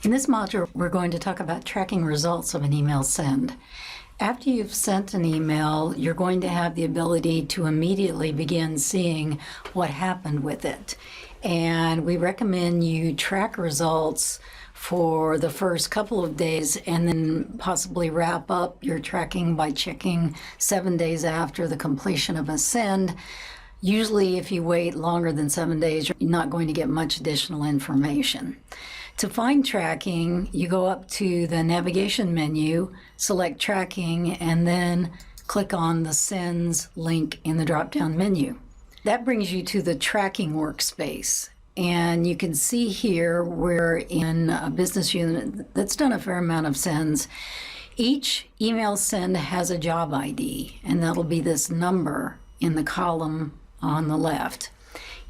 In this module, we're going to talk about tracking results of an email send. After you've sent an email, you're going to have the ability to immediately begin seeing what happened with it. And we recommend you track results for the first couple of days and then possibly wrap up your tracking by checking 7 days after the completion of a send. Usually, if you wait longer than 7 days, you're not going to get much additional information. To find tracking, you go up to the navigation menu, select tracking, and then click on the sends link in the drop-down menu. That brings you to the tracking workspace. And you can see here we're in a business unit that's done a fair amount of sends. Each email send has a job ID, and that'll be this number in the column on the left.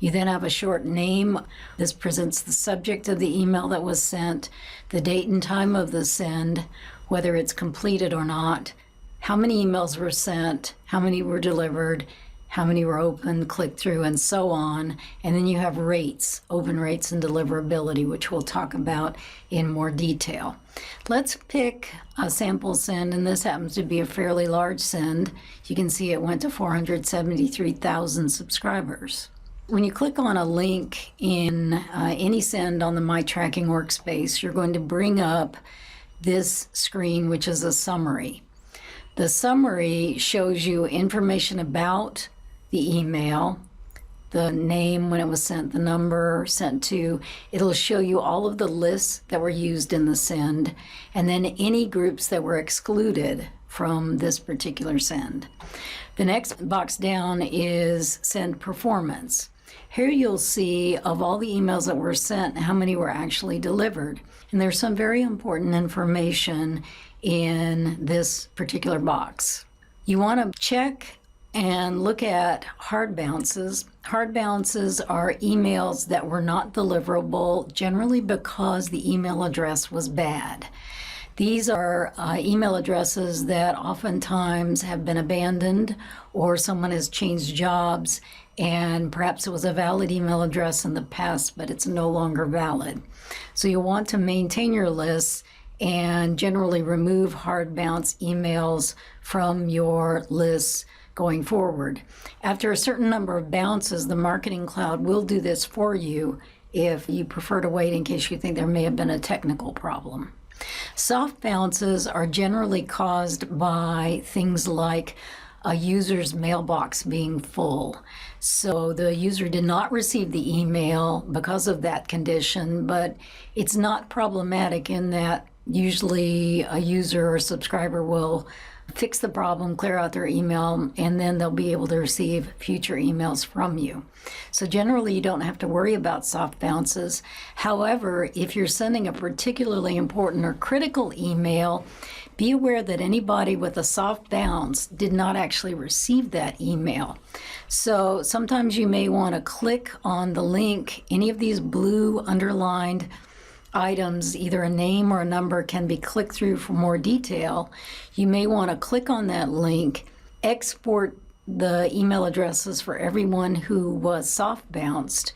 You then have a short name. This presents the subject of the email that was sent, the date and time of the send, whether it's completed or not, how many emails were sent, how many were delivered, how many were opened, clicked through, and so on. And then you have rates, open rates and deliverability, which we'll talk about in more detail. Let's pick a sample send, and this happens to be a fairly large send. You can see it went to 473,000 subscribers. When you click on a link in any send on the My Tracking workspace, you're going to bring up this screen, which is a summary. The summary shows you information about the email, the name when it was sent, the number sent to. It'll show you all of the lists that were used in the send, and then any groups that were excluded from this particular send. The next box down is send performance. Here you'll see of all the emails that were sent, how many were actually delivered. And there's some very important information in this particular box. You want to check and look at hard bounces. Hard bounces are emails that were not deliverable, generally because the email address was bad. These are email addresses that oftentimes have been abandoned, or someone has changed jobs and perhaps it was a valid email address in the past, but it's no longer valid. So you want to maintain your lists and generally remove hard bounce emails from your lists going forward. After a certain number of bounces, the Marketing Cloud will do this for you if you prefer to wait in case you think there may have been a technical problem. Soft bounces are generally caused by things like a user's mailbox being full. So the user did not receive the email because of that condition, but it's not problematic in that usually a user or subscriber will fix the problem, clear out their email, and then they'll be able to receive future emails from you. So generally, you don't have to worry about soft bounces. However, if you're sending a particularly important or critical email, be aware that anybody with a soft bounce did not actually receive that email. So sometimes you may want to click on the link. Any of these blue underlined items, either a name or a number, can be clicked through for more detail. You may want to click on that link, export the email addresses for everyone who was soft bounced,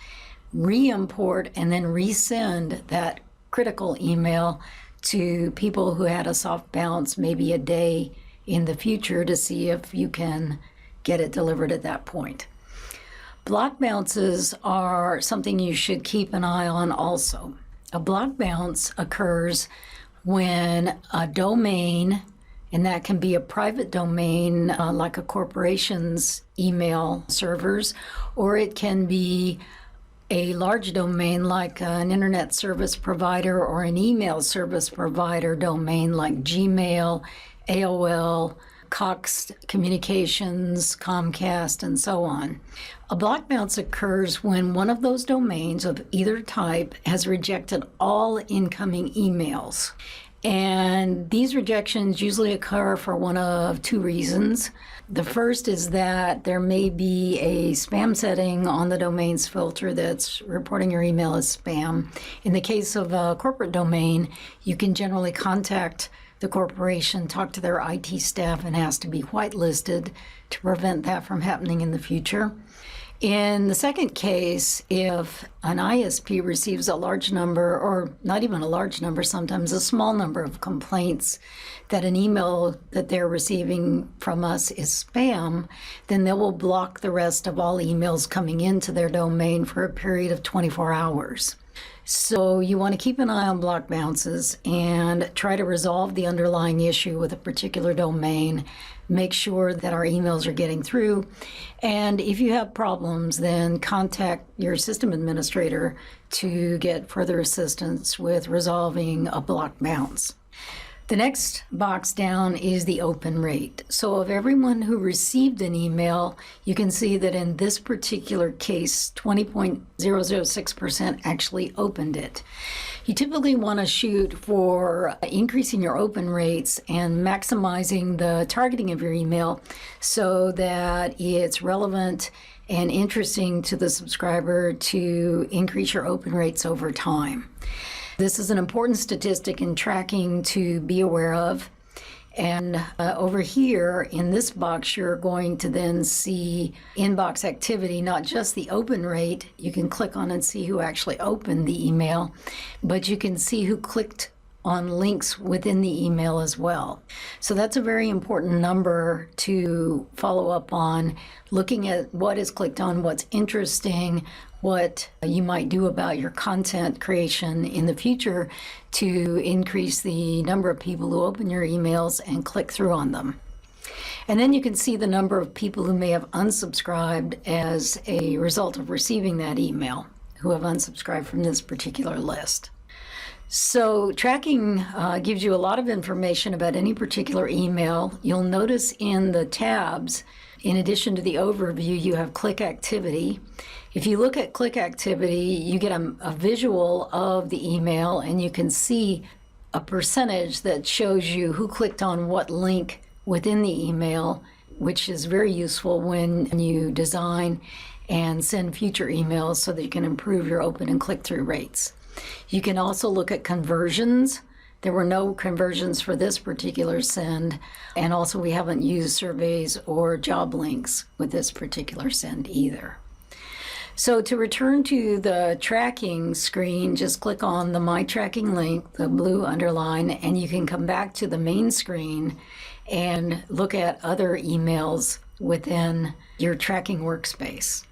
re-import, and then resend that critical email to people who had a soft bounce maybe a day in the future to see if you can get it delivered at that point. Block bounces are something you should keep an eye on also. A block bounce occurs when a domain, and that can be a private domain like a corporation's email servers, or it can be a large domain like an internet service provider or an email service provider domain like Gmail, AOL, Cox Communications, Comcast, and so on. A block bounce occurs when one of those domains of either type has rejected all incoming emails. And these rejections usually occur for one of two reasons. The first is that there may be a spam setting on the domain's filter that's reporting your email as spam. In the case of a corporate domain, you can generally contact the corporation, talk to their IT staff, and ask to be whitelisted to prevent that from happening in the future. In the second case, if an ISP receives a large number, or not even a large number, sometimes a small number of complaints that an email that they're receiving from us is spam, then they will block the rest of all emails coming into their domain for a period of 24 hours. So you want to keep an eye on block bounces and try to resolve the underlying issue with a particular domain. Make sure that our emails are getting through. And if you have problems, then contact your system administrator to get further assistance with resolving a block bounce. The next box down is the open rate. So of everyone who received an email, you can see that in this particular case, 20.006% actually opened it. You typically want to shoot for increasing your open rates and maximizing the targeting of your email so that it's relevant and interesting to the subscriber to increase your open rates over time. This is an important statistic in tracking to be aware of. And over here in this box, you're going to then see inbox activity, not just the open rate. You can click on and see who actually opened the email, but you can see who clicked on links within the email as well. So that's a very important number to follow up on, looking at what is clicked on, what's interesting, what you might do about your content creation in the future to increase the number of people who open your emails and click through on them. And then you can see the number of people who may have unsubscribed as a result of receiving that email, who have unsubscribed from this particular list. So tracking gives you a lot of information about any particular email. You'll notice in the tabs, in addition to the overview, you have click activity. If you look at click activity, you get a visual of the email, and you can see a percentage that shows you who clicked on what link within the email, which is very useful when you design and send future emails so that you can improve your open and click-through rates. You can also look at conversions. There were no conversions for this particular send, and also we haven't used surveys or job links with this particular send either. So to return to the tracking screen, just click on the My Tracking link, the blue underline, and you can come back to the main screen and look at other emails within your tracking workspace.